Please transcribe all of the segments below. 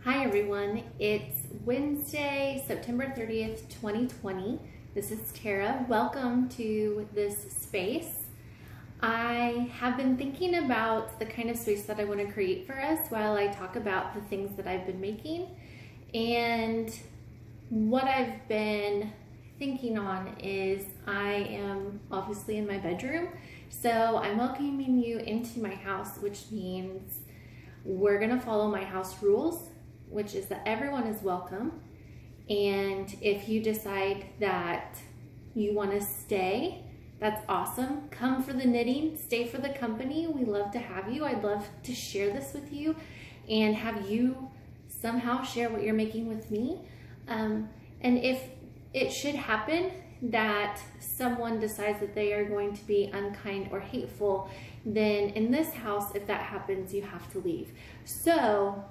Hi everyone, it's Wednesday, September 30th, 2020. This is Tara. Welcome to this space. I have been thinking about the kind of space that I want to create for us while I talk about the things that I've been making. And what I've been thinking on is I am obviously in my bedroom, so I'm welcoming you into my house, which means we're gonna follow my house rules, which is that everyone is welcome. And if you decide that you want to stay, that's awesome. Come for the knitting, stay for the company. We love to have you. I'd love to share this with you and have you somehow share what you're making with me. And if it should happen that someone decides that they are going to be unkind or hateful, then in this house, if that happens, you have to leave. So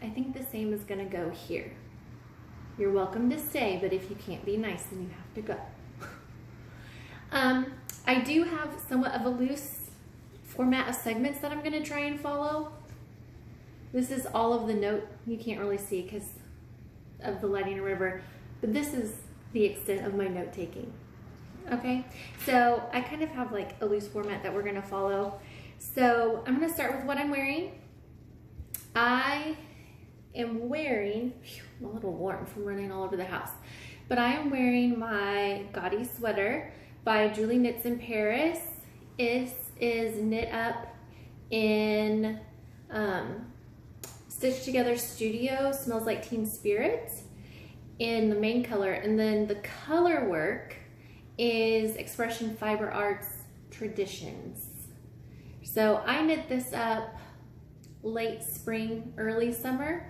I think the same is gonna go here. You're welcome to stay, but if you can't be nice, then you have to go. I do have somewhat of a loose format of segments that I'm gonna try and follow. This is all of the note. You can't really see because of the lighting and river, but this is the extent of my note taking. Okay, so I kind of have like a loose format that we're gonna follow. So I'm gonna start with what I'm wearing. I am wearing, I'm a little warm from running all over the house, but I am wearing my gaudy sweater by Julie Knits in Paris. It is knit up in Stitch Together Studio, Smells Like Teen Spirit in the main color, and then the color work is Expression Fiber Arts Traditions. So I knit this up late spring, early summer.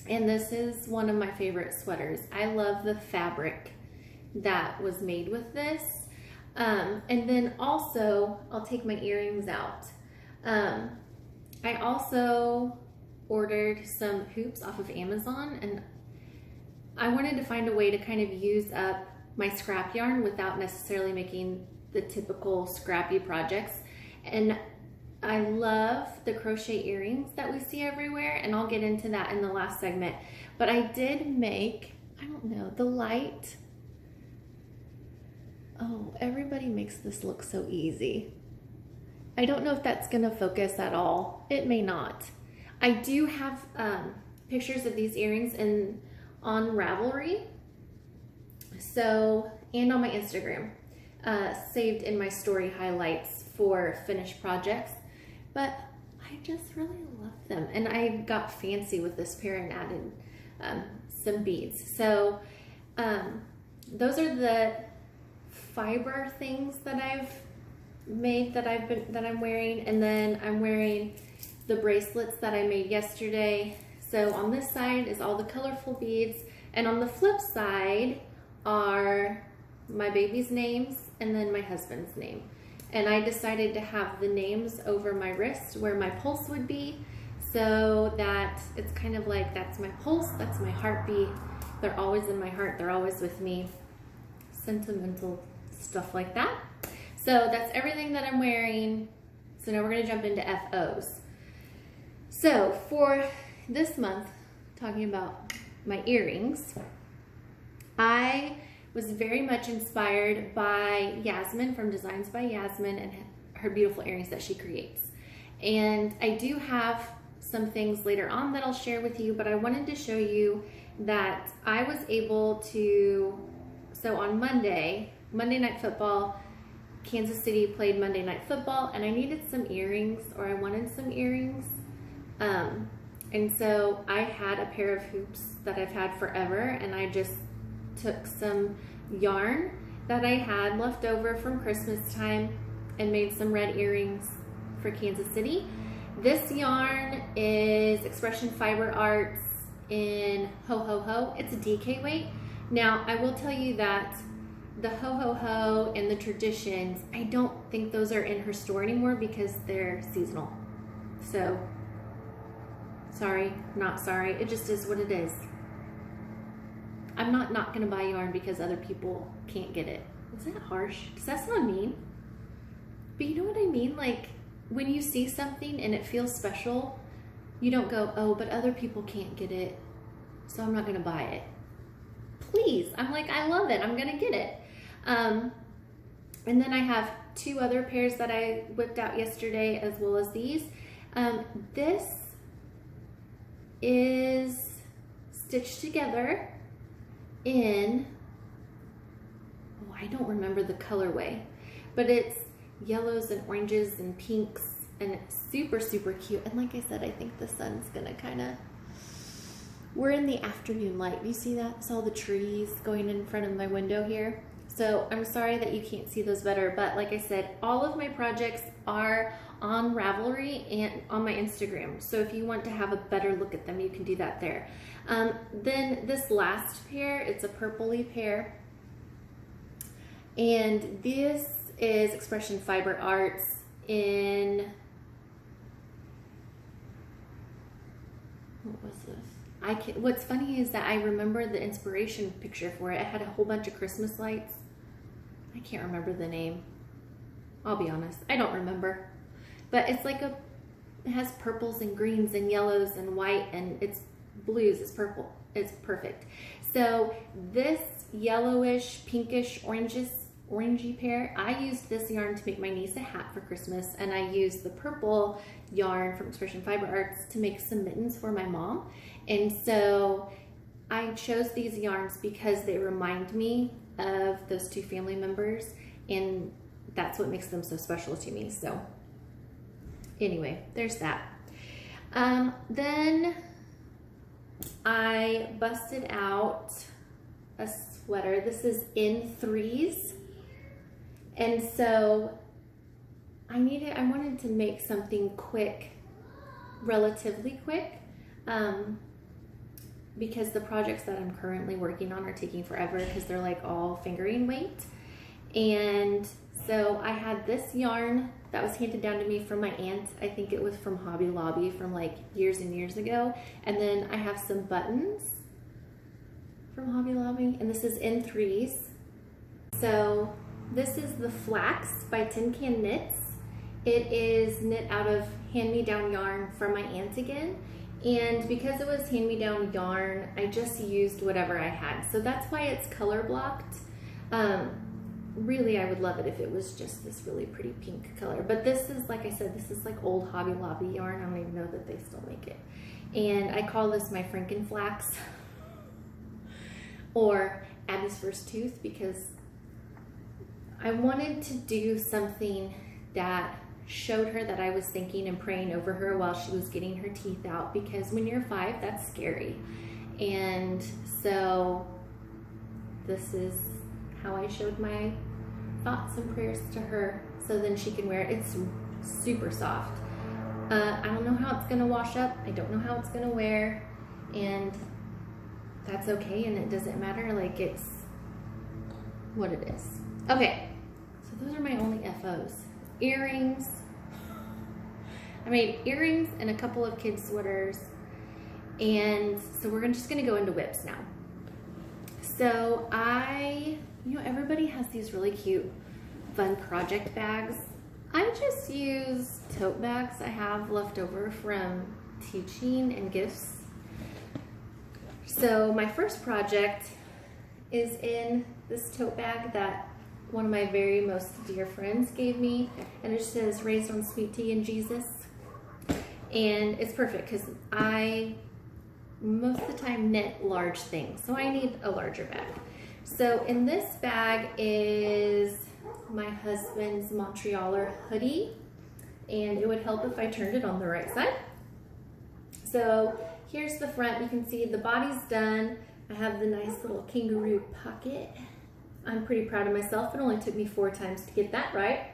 And this is one of my favorite sweaters. I love the fabric that was made with this. And then also, I'll take my earrings out. I also ordered some hoops off of Amazon, and I wanted to find a way to kind of use up my scrap yarn without necessarily making the typical scrappy projects. And I love the crochet earrings that we see everywhere, and I'll get into that in the last segment. But I did make, I don't know, the light. Oh, everybody makes this look so easy. I don't know if that's gonna focus at all. It may not. I do have pictures of these earrings on Ravelry, so, and on my Instagram, saved in my story highlights for finished projects. But I just really love them. And I got fancy with this pair and added some beads. So those are the fiber things that I've made that I'm wearing. And then I'm wearing the bracelets that I made yesterday. So on this side is all the colorful beads. And on the flip side are my baby's names and then my husband's name. And I decided to have the names over my wrist where my pulse would be, so that it's kind of like, that's my pulse, that's my heartbeat. They're always in my heart, they're always with me. Sentimental stuff like that. So that's everything that I'm wearing. So now we're gonna jump into FOs. So for this month, talking about my earrings, I was very much inspired by Yasmin from Designs by Yasmin and her beautiful earrings that she creates. And I do have some things later on that I'll share with you, but I wanted to show you that I was able to, so on Monday Night Football, Kansas City played Monday Night Football, and I needed some earrings, or I wanted some earrings. And so I had a pair of hoops that I've had forever, and I just took some yarn that I had left over from Christmas time and made some red earrings for Kansas City. This yarn is Expression Fiber Arts in Ho Ho Ho. It's a DK weight. Now I will tell you that the Ho Ho Ho and the Traditions, I don't think those are in her store anymore because they're seasonal. So sorry, not sorry, it just is what it is. I'm not gonna buy yarn because other people can't get it. Is that harsh? Does that sound mean? But you know what I mean? Like when you see something and it feels special, You don't go, oh, but other people can't get it, so I'm not gonna buy it. Please, I'm like, I love it, I'm gonna get it. And then I have 2 other pairs that I whipped out yesterday, as well as these. This is stitched together in, oh, I don't remember the colorway, but it's yellows and oranges and pinks, and it's super, super cute. And like I said, I think the sun's gonna kind of, we're in the afternoon light. Do you see that? It's all the trees going in front of my window here. So I'm sorry that you can't see those better, but like I said, all of my projects are on Ravelry and on my Instagram. So if you want to have a better look at them, you can do that there. Then this last pair, it's a purpley pair. And this is Expression Fiber Arts in, what was this? What's funny is that I remember the inspiration picture for it. It had a whole bunch of Christmas lights. I can't remember the name. I'll be honest, I don't remember. But it's like it has purples and greens and yellows and white, and it's blues, it's purple. It's perfect. So this yellowish, pinkish, orangey pair, I used this yarn to make my niece a hat for Christmas, and I used the purple yarn from Expression Fiber Arts to make some mittens for my mom. And so I chose these yarns because they remind me of those 2 family members, and that's what makes them so special to me. So anyway, there's that. Then I busted out a sweater. This is in 3s. And so I wanted to make something quick, relatively quick, because the projects that I'm currently working on are taking forever because they're like all fingering weight. And so I had this yarn that was handed down to me from my aunt. I think it was from Hobby Lobby from like years and years ago. And then I have some buttons from Hobby Lobby, and this is in 3s. So this is the Flax by Tin Can Knits. It is knit out of hand-me-down yarn from my aunt again. And because it was hand-me-down yarn, I just used whatever I had. So that's why it's color blocked. Really, I would love it if it was just this really pretty pink color. But this is, like I said, this is like old Hobby Lobby yarn. I don't even know that they still make it. And I call this my Frankenflax or Abby's First Tooth, because I wanted to do something that showed her that I was thinking and praying over her while she was getting her teeth out, because when you're 5, that's scary. And so this is how I showed my thoughts and prayers to her, so then she can wear it. It's super soft. I don't know how it's gonna wash up. I don't know how it's gonna wear, and that's okay, and it doesn't matter. Like, it's what it is. Okay, so those are my only FOs. Earrings. I made earrings and a couple of kids' sweaters, and so we're just gonna go into whips now. So everybody has these really cute, fun project bags. I just use tote bags I have left over from teaching and gifts. So my first project is in this tote bag that one of my very most dear friends gave me, and it says "Raised on Sweet Tea and Jesus," and it's perfect because I most of the time knit large things, so I need a larger bag. So in this bag is my husband's Montrealer hoodie, and it would help if I turned it on the right side. So here's the front. You can see the body's done. I have the nice little kangaroo pocket. I'm pretty proud of myself. It only took me 4 times to get that right.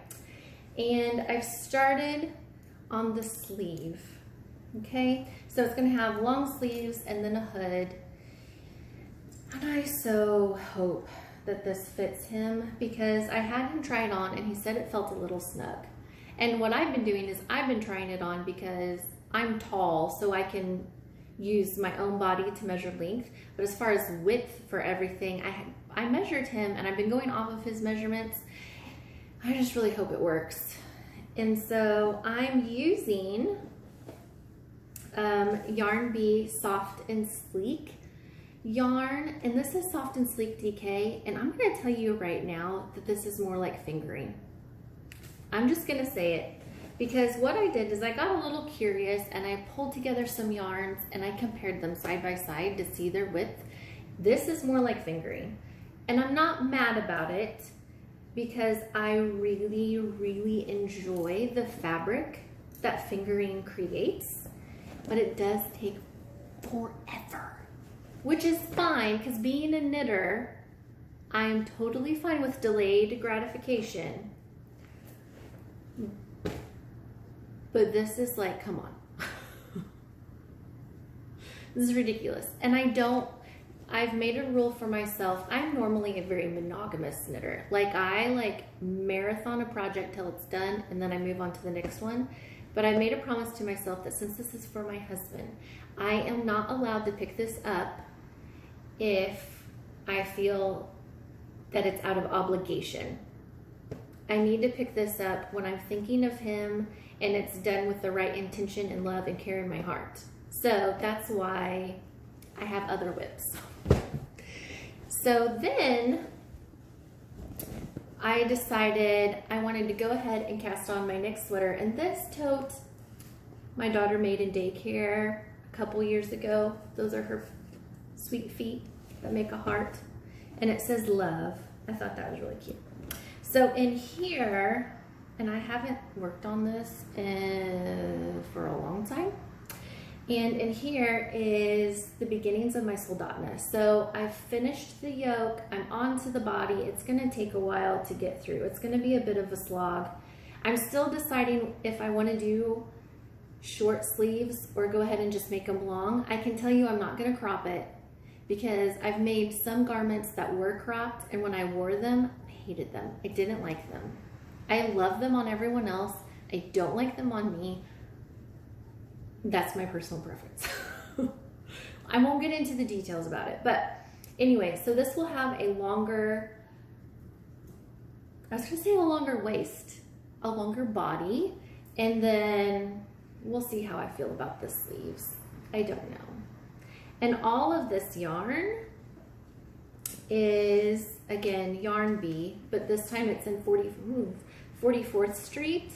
And I've started on the sleeve. Okay, so it's gonna have long sleeves and then a hood. And I so hope that this fits him, because I had him try it on and he said it felt a little snug. And what I've been doing is I've been trying it on because I'm tall, so I can use my own body to measure length. But as far as width for everything, I measured him and I've been going off of his measurements. I just really hope it works. And so I'm using Yarn Bee Soft and Sleek yarn, and this is Soft and Sleek DK, and I'm gonna tell you right now that this is more like fingering. I'm just gonna say it, because what I did is I got a little curious and I pulled together some yarns and I compared them side by side to see their width. This is more like fingering, and I'm not mad about it because I really, really enjoy the fabric that fingering creates, but it does take forever. Which is fine, because being a knitter, I am totally fine with delayed gratification. But this is like, come on. This is ridiculous. And I've made a rule for myself. I'm normally a very monogamous knitter. Like, I marathon a project till it's done, and then I move on to the next one. But I made a promise to myself that since this is for my husband, I am not allowed to pick this up if I feel that it's out of obligation. I need to pick this up when I'm thinking of him and it's done with the right intention and love and care in my heart. So that's why I have other whips. So then I decided I wanted to go ahead and cast on my next sweater, and this tote my daughter made in daycare a couple years ago. Those are her sweet feet that make a heart, and it says love. I thought that was really cute. So in here, and I haven't worked on this for a long time, and in here is the beginnings of my soldotna. So I've finished the yoke, I'm onto the body. It's gonna take a while to get through. It's gonna be a bit of a slog. I'm still deciding if I wanna do short sleeves or go ahead and just make them long. I can tell you I'm not gonna crop it, because I've made some garments that were cropped, and when I wore them, I hated them. I didn't like them. I love them on everyone else. I don't like them on me. That's my personal preference. I won't get into the details about it, but anyway, so this will have a longer, I was gonna say a longer waist, a longer body, and then we'll see how I feel about the sleeves. I don't know. And all of this yarn is, again, Yarn Bee, but this time it's in 44th Street,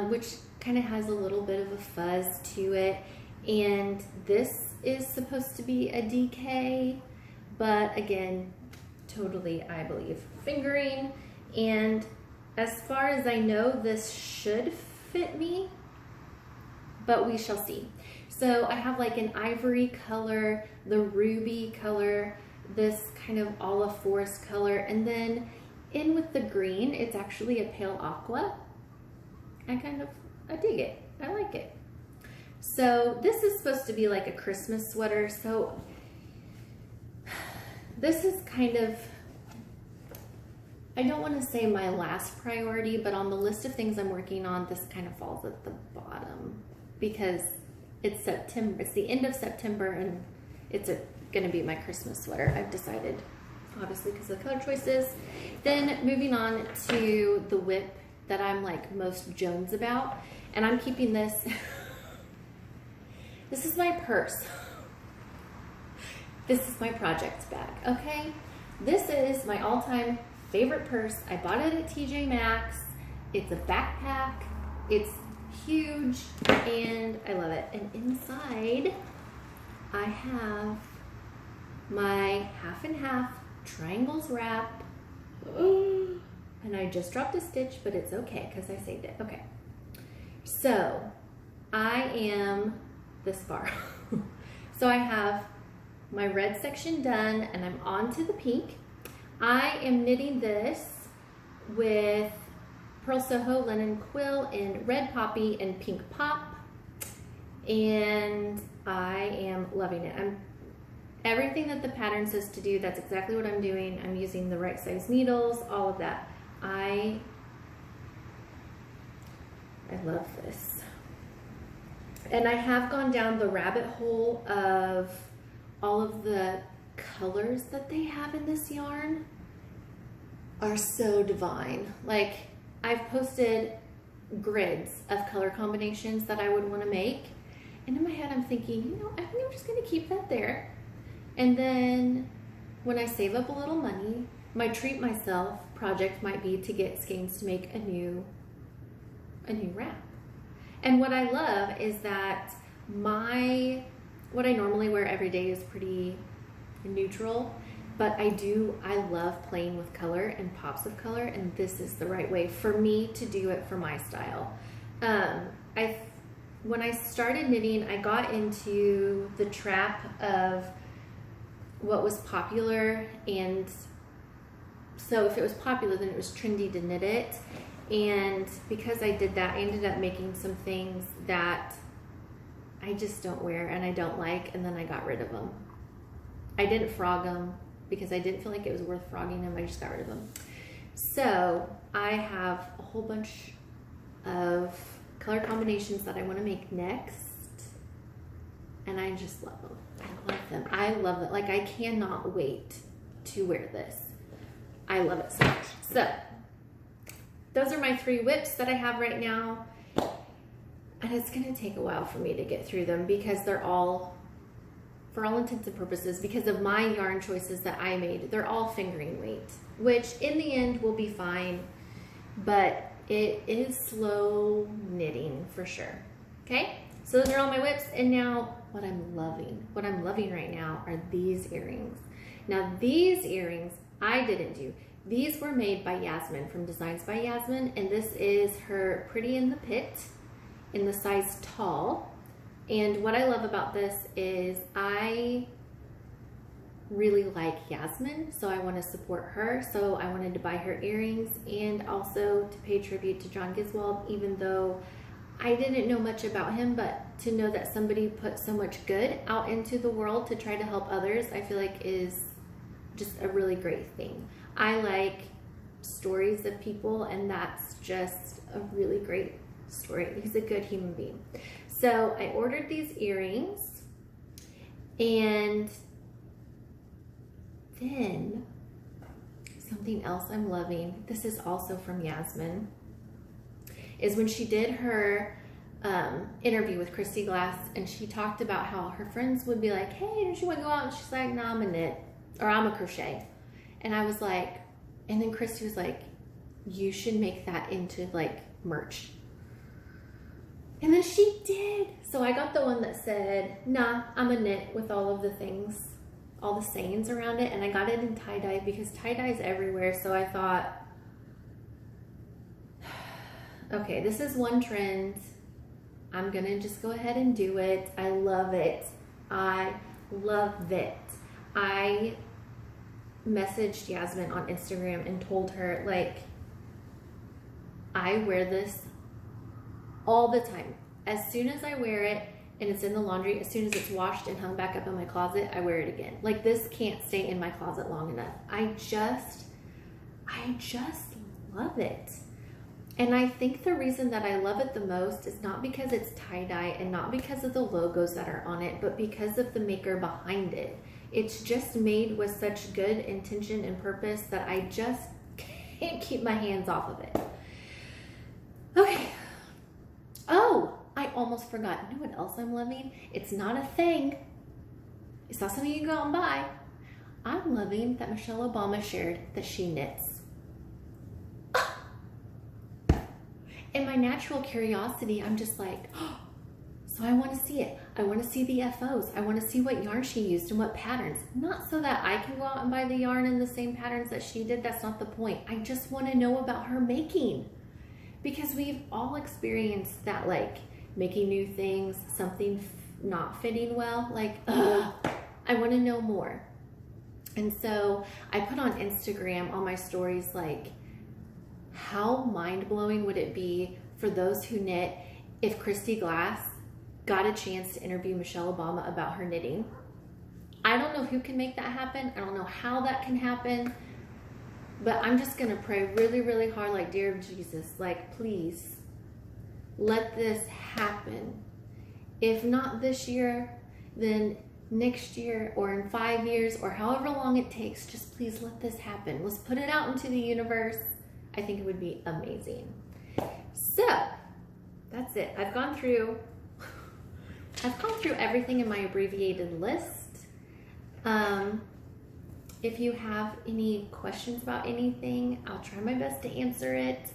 which kind of has a little bit of a fuzz to it. And this is supposed to be a DK, but again, totally, I believe, fingering. And as far as I know, this should fit me, but we shall see. So I have like an ivory color, the ruby color, this kind of olive forest color, and then in with the green, it's actually a pale aqua. I dig it. I like it. So this is supposed to be like a Christmas sweater. So this is kind of, I don't want to say my last priority, but on the list of things I'm working on, this kind of falls at the bottom because it's September. It's the end of September, and it's going to be my Christmas sweater. I've decided, obviously, because of the color choices. Then moving on to the whip that I'm like most Jones about, and I'm keeping this. This is my purse. This is my project bag, okay? This is my all-time favorite purse. I bought it at TJ Maxx. It's a backpack. It's huge, and I love it. And inside, I have my half and half triangles wrap. And I just dropped a stitch, but it's okay because I saved it. Okay. So I am this far. So I have my red section done, and I'm on to the pink. I am knitting this with Pearl Soho linen quill in red poppy and pink pop, and I am loving it. Everything that the pattern says to do, that's exactly what I'm doing. I'm using the right size needles, all of that. I love this. And I have gone down the rabbit hole of all of the colors that they have in this yarn are so divine. Like, I've posted grids of color combinations that I would want to make, And in my head, I'm thinking, you know, I think I'm just going to keep that there. And then when I save up a little money, my treat myself project might be to get skeins to make a new wrap. And what I love is that what I normally wear every day is pretty neutral, but I love playing with color and pops of color, and this is the right way for me to do it for my style. When I started knitting, I got into the trap of what was popular, and so if it was popular, then it was trendy to knit it. And because I did that, I ended up making some things that I just don't wear and I don't like, and then I got rid of them. I didn't frog them because I didn't feel like it was worth frogging them. I just got rid of them. So I have a whole bunch of color combinations that I want to make next, and I just love them. I love them. I love it. Like, I cannot wait to wear this. I love it so much. So those are my 3 whips that I have right now, and it's going to take a while for me to get through them because they're all, for all intents and purposes, because of my yarn choices that I made, they're all fingering weight, which in the end will be fine, but it is slow knitting for sure. Okay, so those are all my whips, and now what I'm loving right now are these earrings. Now these earrings I didn't do. These were made by Yasmin from Designs by Yasmin, and this is her Pretty in the Pit in the size tall. And what I love about this is I really like Yasmin, so I want to support her. So I wanted to buy her earrings and also to pay tribute to John Giswold, even though I didn't know much about him, but to know that somebody put so much good out into the world to try to help others, I feel like is just a really great thing. I like stories of people, and that's just a really great story. He's a good human being. So I ordered these earrings, and then something else I'm loving, this is also from Yasmin, is when she did her interview with Christy Glass, and she talked about how her friends would be like, hey, don't you want to go out? And she's like, no, I'm a knit, or I'm a crochet. And I was like, and then Christy was like, you should make that into like merch. And then she did. So I got the one that said, nah, I'm a knit, with all of the things, all the sayings around it. And I got it in tie-dye because tie-dye is everywhere. So I thought, okay, this is one trend. I'm gonna just go ahead and do it. I love it. I love it. I messaged Yasmin on Instagram and told her, like, I wear this all the time. As soon as I wear it and it's in the laundry, as soon as it's washed and hung back up in my closet, I wear it again. Like, this can't stay in my closet long enough. I just love it. And I think the reason that I love it the most is not because it's tie-dye and not because of the logos that are on it, but because of the maker behind it. It's just made with such good intention and purpose that I just can't keep my hands off of it. Okay. Oh, I almost forgot. You know what else I'm loving? It's not a thing. It's not something you can go out and buy. I'm loving that Michelle Obama shared that she knits. In my natural curiosity, I'm just like, oh, so I want to see it. I want to see the FOs. I want to see what yarn she used and what patterns. Not so that I can go out and buy the yarn in the same patterns that she did. That's not the point. I just want to know about her making. Because we've all experienced that, like, making new things, something not fitting well. Like, I want to know more. And so I put on Instagram on my stories, like, how mind-blowing would it be for those who knit if Christy Glass got a chance to interview Michelle Obama about her knitting? I don't know who can make that happen. I don't know how that can happen, but I'm just gonna pray really, really hard, like, dear Jesus, like, please let this happen. If not this year, then next year, or in 5 years, or however long it takes. Just please let this happen. Let's put it out into the universe. I think it would be amazing. So that's it. I've gone through I've gone through everything in my abbreviated list. If you have any questions about anything, I'll try my best to answer it.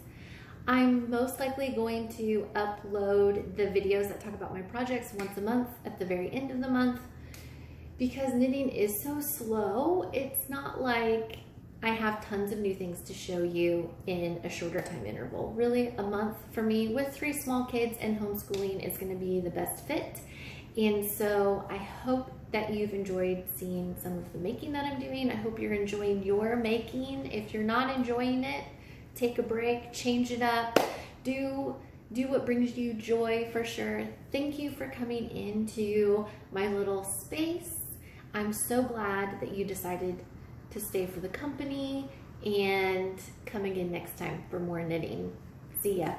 I'm most likely going to upload the videos that talk about my projects once a month at the very end of the month, because knitting is so slow. It's not like I have tons of new things to show you in a shorter time interval. Really, a month for me with 3 small kids and homeschooling is going to be the best fit. And so I hope that you've enjoyed seeing some of the making that I'm doing. I hope you're enjoying your making. If you're not enjoying it, take a break, change it up, do what brings you joy for sure. Thank you for coming into my little space. I'm so glad that you decided to stay for the company, and come again next time for more knitting. See ya.